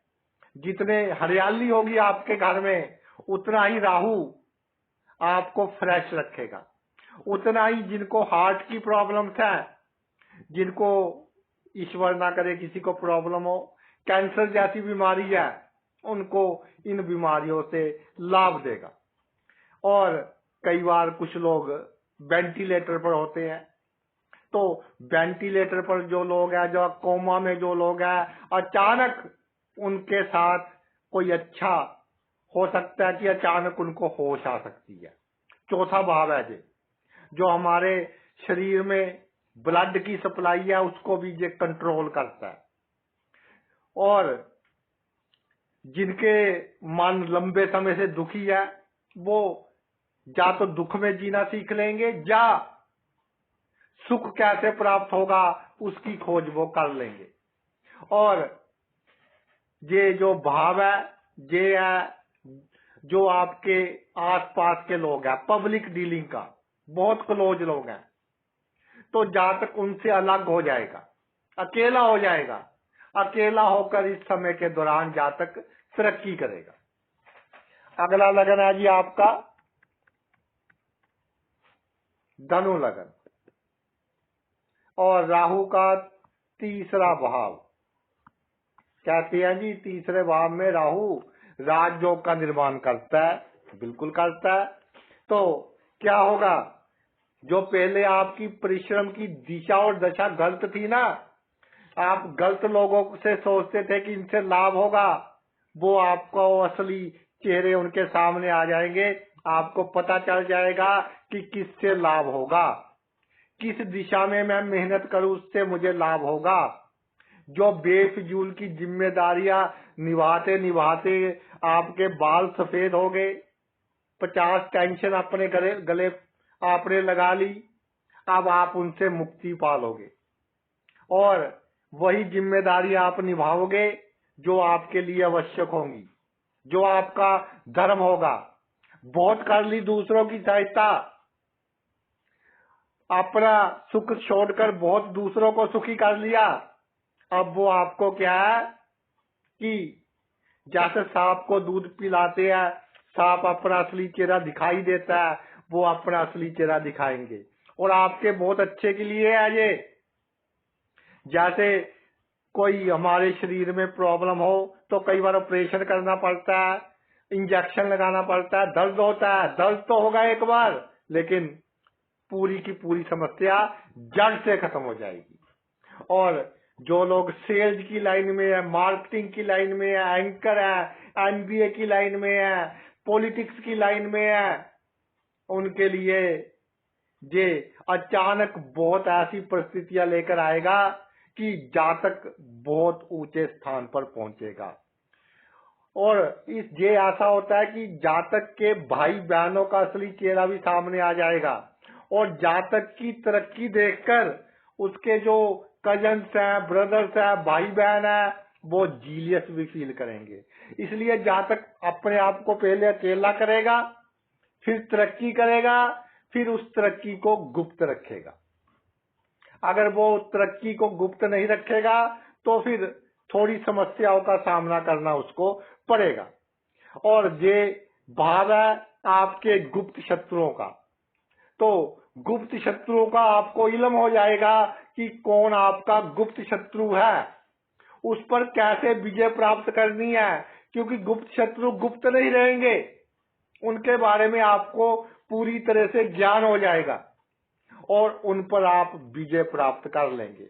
S1: जितने हरियाली होगी आपके घर में, उतना ही राहु आपको फ्रेश रखेगा। उतना ही जिनको हार्ट की प्रॉब्लम्स है, जिनको ईश्वर ना करे किसी को प्रॉब्लम हो, कैंसर जैसी बीमारी है, उनको इन बीमारियों से लाभ देगा। और कई बार कुछ लोग वेंटिलेटर पर होते हैं, तो वेंटिलेटर पर जो लोग हैं, जो कोमा में जो लोग हैं, अचानक उनके साथ कोई अच्छा हो सकता है कि अचानक उनको होश आ सकती है। चौथा भाव है जो हमारे शरीर में ब्लड की सप्लाई है उसको भी ये कंट्रोल करता है। और जिनके मन लंबे समय से दुखी है, वो या तो दुख में जीना सीख लेंगे, या सुख कैसे प्राप्त होगा उसकी खोज वो कर लेंगे। और ये जो भाव है, ये है जो आपके आसपास के लोग हैं, पब्लिक डीलिंग का बहुत क्लोज लोग हैं, तो जातक उनसे अलग हो जाएगा, अकेला हो जाएगा। अकेला होकर इस समय के दौरान जातक तरक्की करेगा। अगला लगन है जी आपका धनु लगन, और राहु का तीसरा भाव। कहते हैं जी तीसरे भाव में राहु राजयोग का निर्माण करता है, बिल्कुल करता है। तो क्या होगा, जो पहले आपकी परिश्रम की दिशा और दशा गलत थी ना, आप गलत लोगों से सोचते थे कि इनसे लाभ होगा, वो आपको असली चेहरे उनके सामने आ जाएंगे। आपको पता चल जाएगा कि किससे लाभ होगा, किस दिशा में मैं मेहनत करूं उससे मुझे लाभ होगा। जो बेफिजूल की जिम्मेदारियां निभाते निभाते आपके बाल सफेद हो गए, 50 टेंशन अपने गले आपने लगा ली, अब आप उनसे मुक्ति पालोगे और वही जिम्मेदारी आप निभाओगे जो आपके लिए आवश्यक होंगी, जो आपका धर्म होगा। बहुत कर ली दूसरों की सहायता, अपना सुख छोड़कर बहुत दूसरों को सुखी कर लिया। अब वो आपको क्या है कि जैसे सांप को दूध पिलाते हैं, सांप अपना असली चेहरा दिखाई देता है, वो अपना असली चेहरा दिखाएंगे। और आपके बहुत अच्छे के लिए है ये। जैसे कोई हमारे शरीर में प्रॉब्लम हो तो कई बार ऑपरेशन करना पड़ता है, इंजेक्शन लगाना पड़ता है, दर्द होता है, दर्द तो होगा एक बार, लेकिन पूरी की पूरी समस्या जड़ से खत्म हो जाएगी। और जो लोग सेल्स की लाइन में है, मार्केटिंग की लाइन में है, एंकर है, एमबीए की लाइन में है, पॉलिटिक्स की लाइन में है, उनके लिए ये अचानक बहुत ऐसी परिस्थितियां लेकर आएगा कि जातक बहुत ऊंचे स्थान पर पहुंचेगा। और ये ऐसा होता है कि जातक के भाई बहनों का असली चेहरा भी सामने आ जाएगा, और जातक की तरक्की देखकर उसके जो कजन्स हैं, ब्रदर्स हैं, भाई बहन हैं, वो जीलियस भी फील करेंगे। इसलिए जातक अपने आप को पहले अकेला करेगा, फिर तरक्की करेगा, फिर उस तरक्की को गुप्त रखेगा। अगर वो तरक्की को गुप्त नहीं रखेगा तो फिर थोड़ी समस्याओं का सामना करना उसको पड़ेगा। और ये भाव है आपके गुप्त शत्रुओं का, तो गुप्त शत्रुओं का आपको इल्म हो जाएगा कि कौन आपका गुप्त शत्रु है, उस पर कैसे विजय प्राप्त करनी है, क्योंकि गुप्त शत्रु गुप्त नहीं रहेंगे, उनके बारे में आपको पूरी तरह से ज्ञान हो जाएगा और उन पर आप विजय प्राप्त कर लेंगे।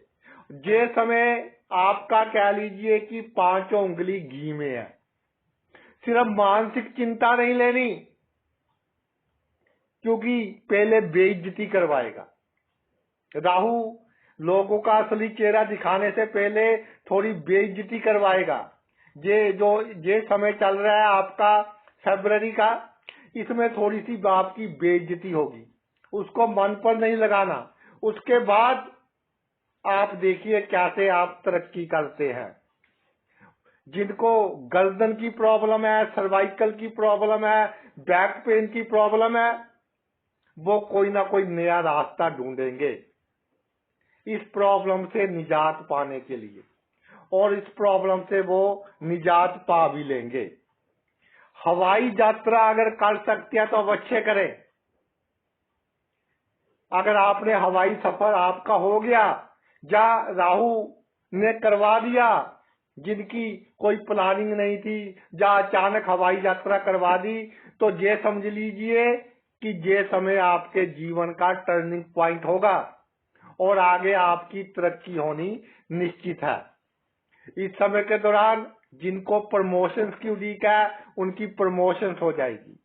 S1: ये समय आपका कह लीजिए कि 5 उंगली घी में है। सिर्फ मानसिक चिंता नहीं लेनी, क्योंकि पहले बेइज्जती करवाएगा। राहु लोगों का असली चेहरा दिखाने से पहले थोड़ी बेइज्जती करवाएगा। ये समय चल रहा है आपका फरवरी का, इसमें थोड़ी सी आपकी बेइज्जती होगी, उसको मन पर नहीं लगाना। उसके बाद आप देखिए कैसे आप तरक्की करते हैं। जिनको गर्दन की प्रॉब्लम है, सर्वाइकल की प्रॉब्लम है, बैक पेन की प्रॉब्लम है, वो कोई ना कोई नया रास्ता ढूंढेंगे इस प्रॉब्लम से निजात पाने के लिए, और इस प्रॉब्लम से वो निजात पा भी लेंगे। हवाई यात्रा अगर कर सकते हैं तो अवश्य करें। अगर आपने हवाई सफर आपका हो गया या राहु ने करवा दिया, जिनकी कोई प्लानिंग नहीं थी, या अचानक हवाई यात्रा करवा दी, तो ये समझ लीजिए कि ये समय आपके जीवन का टर्निंग पॉइंट होगा और आगे आपकी तरक्की होनी निश्चित है। इस समय के दौरान जिनको प्रमोशंस की उड़ीक है, उनकी प्रमोशंस हो जाएगी।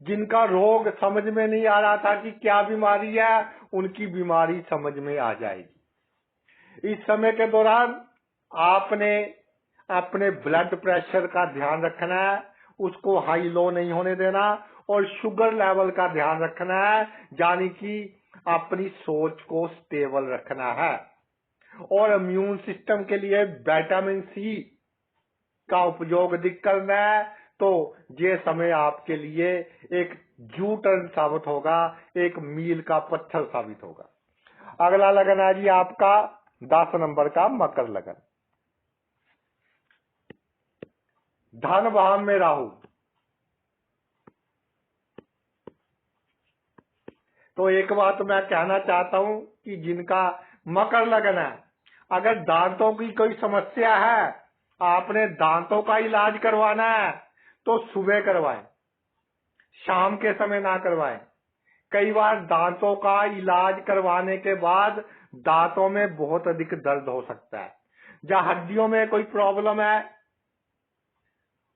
S1: जिनका रोग समझ में नहीं आ रहा था कि क्या बीमारी है, उनकी बीमारी समझ में आ जाएगी। इस समय के दौरान आपने अपने ब्लड प्रेशर का ध्यान रखना है, उसको हाई लो नहीं होने देना, और शुगर लेवल का ध्यान रखना है, यानी कि अपनी सोच को स्टेबल रखना है। और इम्यून सिस्टम के लिए विटामिन सी का उपयोग अधिक करना है। तो ये समय आपके लिए एक यू टर्न साबित होगा, एक मील का पत्थर साबित होगा। अगला लगन है जी आपका 10 नंबर का मकर लगन। धन वाहन में राहु, तो एक बात मैं कहना चाहता हूं कि जिनका मकर लगन है, अगर दांतों की कोई समस्या है, आपने दांतों का इलाज करवाना है, तो सुबह करवाएं, शाम के समय ना करवाएं। कई बार दांतों का इलाज करवाने के बाद दांतों में बहुत अधिक दर्द हो सकता है, या हड्डियों में कोई प्रॉब्लम है,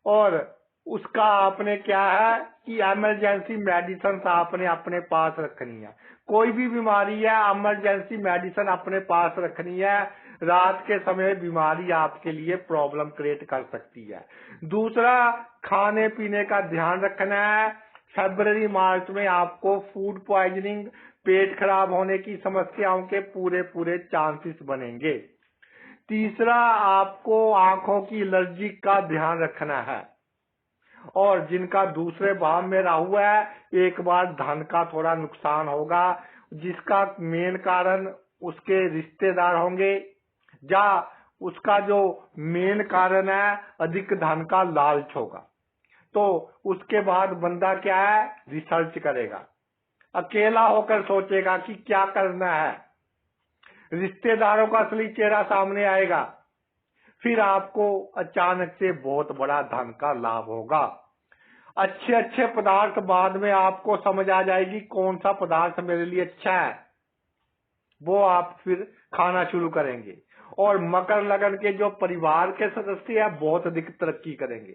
S1: और उसका आपने क्या है कि इमरजेंसी मेडिसिन आपने अपने पास रखनी है। कोई भी बीमारी है, इमरजेंसी मेडिसिन अपने पास रखनी है। रात के समय बीमारी आपके लिए प्रॉब्लम क्रिएट कर सकती है। दूसरा, खाने पीने का ध्यान रखना है। फरवरी मार्च में आपको फूड पॉइजनिंग, पेट खराब होने की समस्याओं के पूरे चांसेस बनेंगे। तीसरा, आपको आंखों की एलर्जी का ध्यान रखना है। और जिनका दूसरे भाव में राहु है, एक बार धन का थोड़ा नुकसान होगा, जिसका मेन कारण उसके रिश्तेदार होंगे, या उसका जो मेन कारण है अधिक धन का लालच होगा। तो उसके बाद बंदा क्या है, रिसर्च करेगा, अकेला होकर सोचेगा कि क्या करना है। रिश्तेदारों का असली चेहरा सामने आएगा। फिर आपको अचानक से बहुत बड़ा धन का लाभ होगा। अच्छे अच्छे पदार्थ बाद में आपको समझ आ जाएगी कौन सा पदार्थ मेरे लिए अच्छा है, वो आप फिर खाना शुरू करेंगे। और मकर लगन के जो परिवार के सदस्य हैं बहुत अधिक तरक्की करेंगे।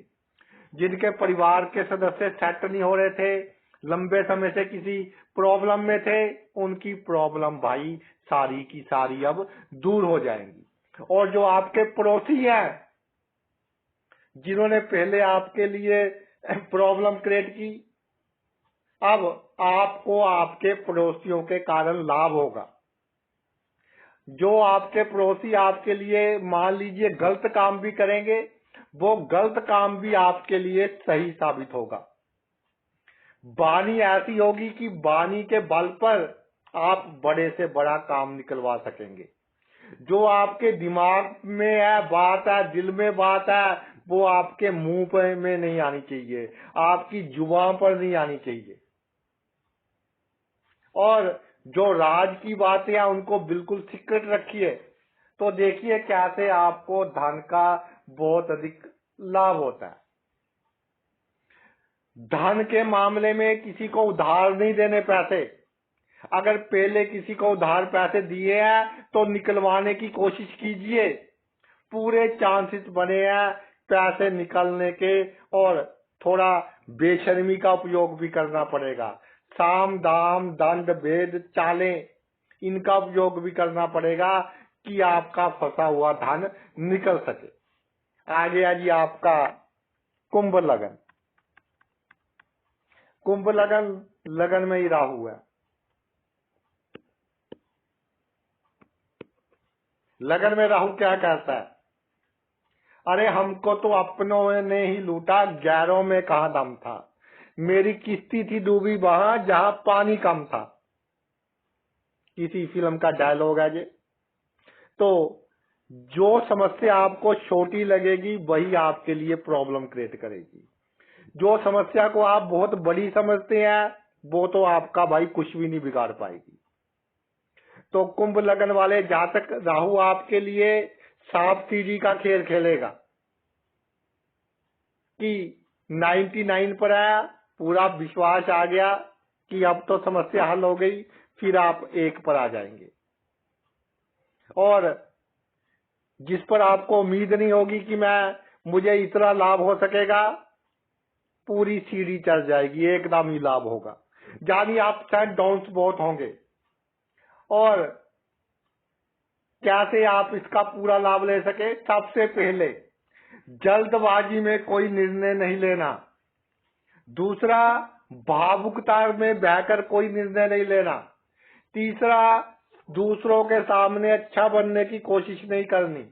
S1: जिनके परिवार के सदस्य सेट नहीं हो रहे थे, लंबे समय से किसी प्रॉब्लम में थे, उनकी प्रॉब्लम भाई सारी की सारी अब दूर हो जाएंगी। और जो आपके पड़ोसी हैं, जिन्होंने पहले आपके लिए प्रॉब्लम क्रिएट की, अब आपको आपके पड़ोसियों के कारण लाभ होगा। जो आपके पड़ोसी आपके लिए मान लीजिए गलत काम भी करेंगे, वो गलत काम भी आपके लिए सही साबित होगा। वाणी ऐसी होगी कि वाणी के बल पर आप बड़े से बड़ा काम निकलवा सकेंगे। जो आपके दिमाग में है बात है, दिल में बात है, वो आपके मुंह पर में नहीं आनी चाहिए, आपकी जुबान पर नहीं आनी चाहिए। और जो राज की बातें हैं उनको बिल्कुल सीक्रेट रखिए। तो देखिए कैसे आपको धन का बहुत अधिक लाभ होता है। धन के मामले में किसी को उधार नहीं देने पैसे। अगर पहले किसी को उधार पैसे दिए हैं तो निकलवाने की कोशिश कीजिए। पूरे चांसेस बने हैं पैसे निकलने के। और थोड़ा बेशर्मी का उपयोग भी करना पड़ेगा। साम दाम दंड भेद चालें, इनका उपयोग भी करना पड़ेगा कि आपका फंसा हुआ धन निकल सके। आगे आ जी आपका कुंभ लगन। कुंभ लगन में ही राहु है। लगन में राहु क्या कहता है? अरे हमको तो अपनों ने ही लूटा, गैरों में कहा दम था। मेरी किश्ती थी डूबी वहां जहां पानी कम था। किसी फिल्म का डायलॉग है ये। तो जो समस्या आपको छोटी लगेगी वही आपके लिए प्रॉब्लम क्रिएट करेगी। जो समस्या को आप बहुत बड़ी समझते हैं वो तो आपका भाई कुछ भी नहीं बिगाड़ पाएगी। तो कुंभ लगन वाले जातक, राहु आपके लिए सांप सीढ़ी का खेल खेलेगा कि 99 पर आया, पूरा विश्वास आ गया कि अब तो समस्या हल हो गई, फिर आप 1 पर आ जाएंगे। और जिस पर आपको उम्मीद नहीं होगी कि मुझे इतना लाभ हो सकेगा, पूरी सीढ़ी चढ़ जाएगी, एकदम ही लाभ होगा। यानी आप सेट डाउन्स बहुत होंगे। और कैसे आप इसका पूरा लाभ ले सके? सबसे पहले जल्दबाजी में कोई निर्णय नहीं लेना। दूसरा, भावुकता में बहकर कोई निर्णय नहीं लेना। तीसरा, दूसरों के सामने अच्छा बनने की कोशिश नहीं करनी।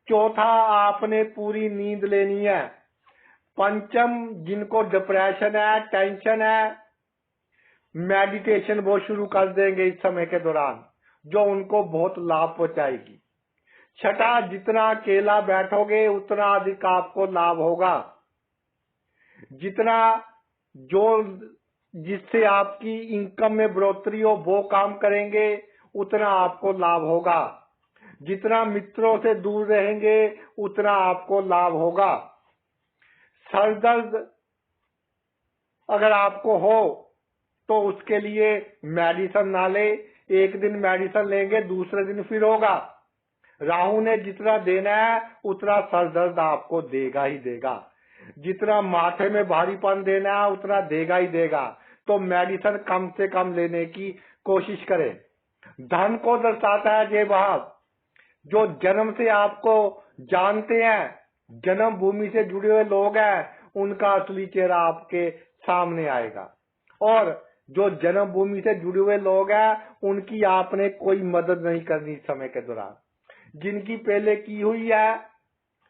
S1: चौथा, आपने पूरी नींद लेनी है। पंचम, जिनको डिप्रेशन है, टेंशन है, मेडिटेशन वो शुरू कर देंगे इस समय के दौरान, जो उनको बहुत लाभ पहुंचाएगी। छठा, जितना अकेला बैठोगे उतना अधिक आपको लाभ होगा। जितना जो जिससे आपकी इनकम में बढ़ोतरी हो वो काम करेंगे उतना आपको लाभ होगा। जितना मित्रों से दूर रहेंगे उतना आपको लाभ होगा। सर दर्द अगर आपको हो तो उसके लिए मेडिसिन ना ले। एक दिन मेडिसिन लेंगे, दूसरे दिन फिर होगा। राहु ने जितना देना है उतना सर दर्द आपको देगा ही देगा। जितना माथे में भारीपन देना है उतना देगा ही देगा। तो मेडिसिन कम से कम लेने की कोशिश करें। धन को दर्शाता है ये भाव। जो जन्म से आपको जानते हैं, जन्म भूमि से जुड़े हुए लोग हैं, उनका असली चेहरा आपके सामने आएगा। और जो जन्म भूमि से जुड़े हुए लोग हैं उनकी आपने कोई मदद नहीं करनी इस समय के दौरान। जिनकी पहले की हुई है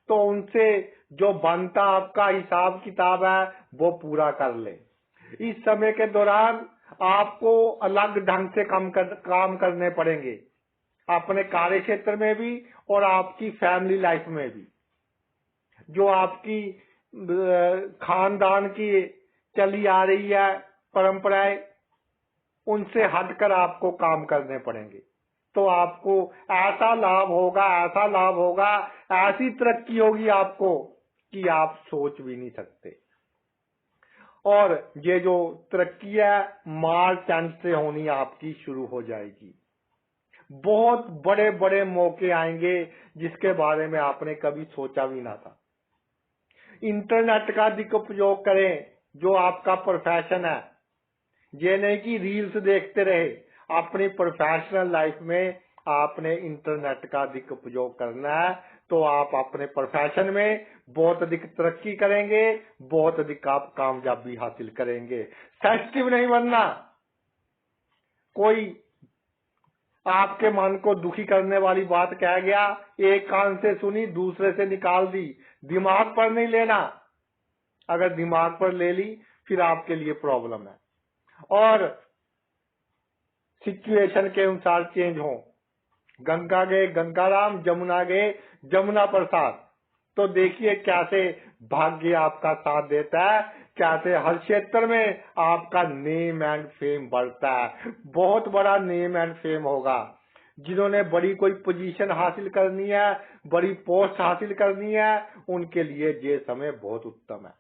S1: तो उनसे जो बनता आपका हिसाब किताब है वो पूरा कर ले। इस समय के दौरान आपको अलग ढंग से काम करने पड़ेंगे, अपने कार्य क्षेत्र में भी और आपकी फैमिली लाइफ में भी। जो आपकी खानदान की चली आ रही है परंपराएं, उनसे हटकर आपको काम करने पड़ेंगे। तो आपको ऐसा लाभ होगा, ऐसा लाभ होगा, ऐसी तरक्की होगी आपको कि आप सोच भी नहीं सकते। और ये जो तरक्की है मार्च एंड से होनी आपकी शुरू हो जाएगी। बहुत बड़े बड़े मौके आएंगे जिसके बारे में आपने कभी सोचा भी ना था। इंटरनेट का अधिक उपयोग करें, जो आपका प्रोफेशन है। ये नहीं कि रील्स देखते रहे, अपनी प्रोफेशनल लाइफ में आपने इंटरनेट का अधिक उपयोग करना है, तो आप अपने प्रोफेशन में बहुत अधिक तरक्की करेंगे, बहुत अधिक आप कामयाबी हासिल करेंगे। सेंसिटिव नहीं बनना। कोई आपके मन को दुखी करने वाली बात कह गया, एक कान से सुनी दूसरे से निकाल दी, दिमाग पर नहीं लेना। अगर दिमाग पर ले ली फिर आपके लिए प्रॉब्लम है। और सिचुएशन के अनुसार चेंज हो। गंगा गए गंगाराम, जमुना गए जमुना प्रसाद। तो देखिए कैसे भाग्य आपका साथ देता है, कैसे हर क्षेत्र में आपका नेम एंड फेम बढ़ता है। बहुत बड़ा नेम एंड फेम होगा। जिन्होंने बड़ी कोई पोजीशन हासिल करनी है, बड़ी पोस्ट हासिल करनी है, उनके लिए ये समय बहुत उत्तम है।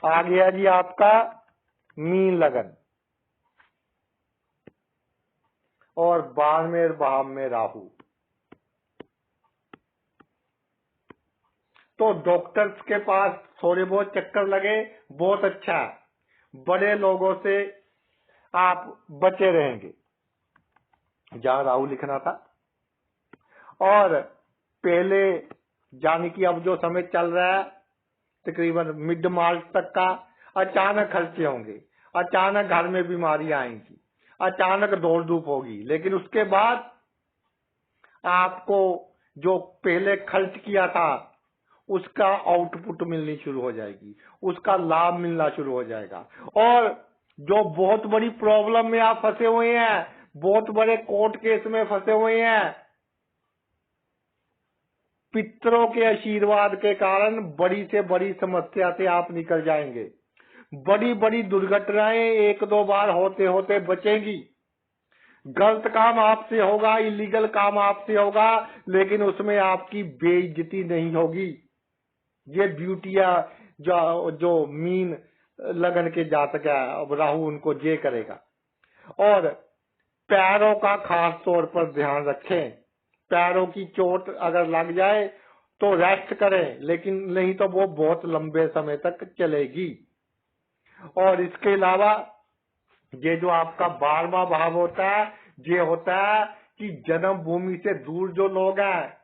S1: आ गया जी आपका मीन लगन और बाड़मेर भाव में राहु। तो डॉक्टर्स के पास थोड़े बहुत चक्कर लगे, बहुत अच्छा है। बड़े लोगों से आप बचे रहेंगे, जहां राहु लिखना था। और पहले यानी कि अब जो समय चल रहा है तकरीबन मिड मार्च तक का, अचानक खर्चे होंगे, अचानक घर में बीमारियां आएंगी, अचानक दौड़ धूप होगी। लेकिन उसके बाद आपको जो पहले खर्च किया था उसका आउटपुट मिलनी शुरू हो जाएगी, उसका लाभ मिलना शुरू हो जाएगा। और जो बहुत बड़ी प्रॉब्लम में आप फंसे हुए हैं, बहुत बड़े कोर्ट केस में फंसे हुए हैं, पितरों के आशीर्वाद के कारण बड़ी से बड़ी समस्या से आप निकल जाएंगे। बड़ी बड़ी दुर्घटनाएं एक दो बार होते होते बचेंगी। गलत काम आपसे होगा, इलीगल काम आपसे होगा, लेकिन उसमें आपकी बेइज्जती नहीं होगी। ये ब्यूटिया जो मीन लगन के जातक है, अब राहु उनको जे करेगा। और पैरों का खास तौर पर ध्यान रखें। पैरों की चोट अगर लग जाए तो रेस्ट करें, लेकिन नहीं तो वो बहुत लंबे समय तक चलेगी। और इसके अलावा ये जो आपका 12वां भाव होता है, ये होता है कि जन्मभूमि से दूर जो लोग हैं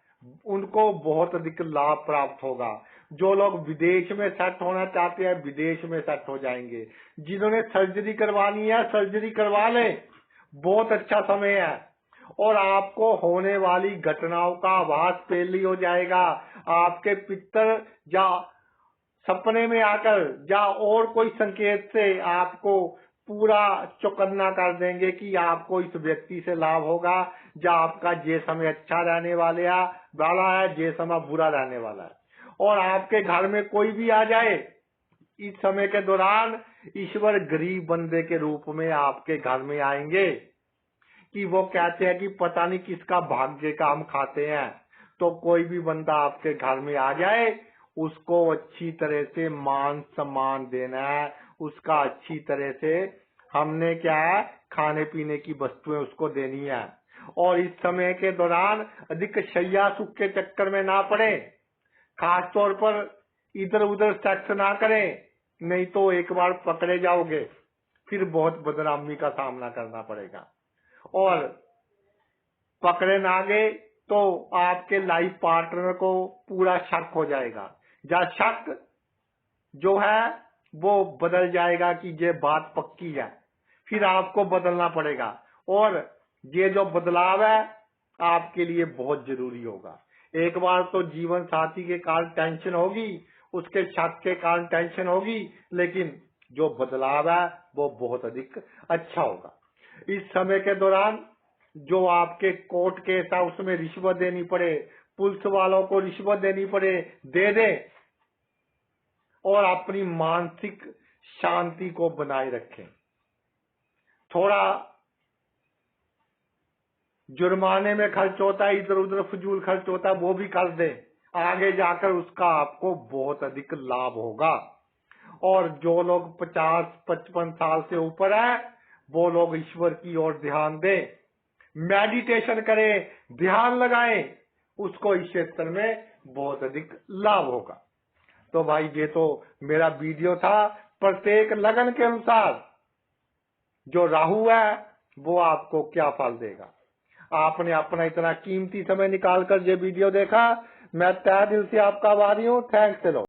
S1: उनको बहुत अधिक लाभ प्राप्त होगा। जो लोग विदेश में सेट होना चाहते हैं विदेश में सेट हो जाएंगे। जिन्होंने सर्जरी करवानी है सर्जरी करवा लें, बहुत अच्छा समय है। और आपको होने वाली घटनाओं का आभास पहले ही हो जाएगा। आपके पितर या सपने में आकर या और कोई संकेत से आपको पूरा चौकन्ना कर देंगे कि आपको इस व्यक्ति से लाभ होगा, या आपका ये समय अच्छा रहने वाला है, ये समय बुरा रहने वाला है। और आपके घर में कोई भी आ जाए इस समय के दौरान, ईश्वर गरीब बंदे के रूप में आपके घर में आएंगे कि वो कहते हैं कि पता नहीं किसका भाग्य का हम खाते हैं। तो कोई भी बंदा आपके घर में आ जाए, उसको अच्छी तरह से मान सम्मान देना है, उसका अच्छी तरह से हमने क्या है खाने पीने की वस्तुएं उसको देनी है। और इस समय के दौरान अधिक शैया सुख के चक्कर में ना पड़े, खास तौर पर इधर उधर सेक्स ना करें, नहीं तो एक बार पकड़े जाओगे फिर बहुत बदनामी का सामना करना पड़ेगा। और पकड़े ना गए तो आपके लाइफ पार्टनर को पूरा शक हो जाएगा, या शक जो है वो बदल जाएगा कि ये बात पक्की है, फिर आपको बदलना पड़ेगा। और ये जो बदलाव है आपके लिए बहुत जरूरी होगा। एक बार तो जीवन साथी के कारण टेंशन होगी, उसके शक के कारण टेंशन होगी, लेकिन जो बदलाव है वो बहुत अधिक अच्छा होगा। इस समय के दौरान जो आपके कोर्ट केस है उसमें रिश्वत देनी पड़े, पुलिस वालों को रिश्वत देनी पड़े, दे दें। और अपनी मानसिक शांति को बनाए रखें। थोड़ा जुर्माने में खर्च होता है, इधर उधर फजूल खर्च होता है, वो भी कर दे, आगे जाकर उसका आपको बहुत अधिक लाभ होगा। और जो लोग 50-55 साल से ऊपर है, वो लोग ईश्वर की ओर ध्यान दें, मेडिटेशन करें, ध्यान लगाएं, उसको इस क्षेत्र में बहुत अधिक लाभ होगा। तो भाई ये तो मेरा वीडियो था। प्रत्येक लगन के अनुसार जो राहु है वो आपको क्या फल देगा। आपने अपना इतना कीमती समय निकालकर ये वीडियो देखा, मैं तहे दिल से आपका आभारी हूँ। थैंक्स।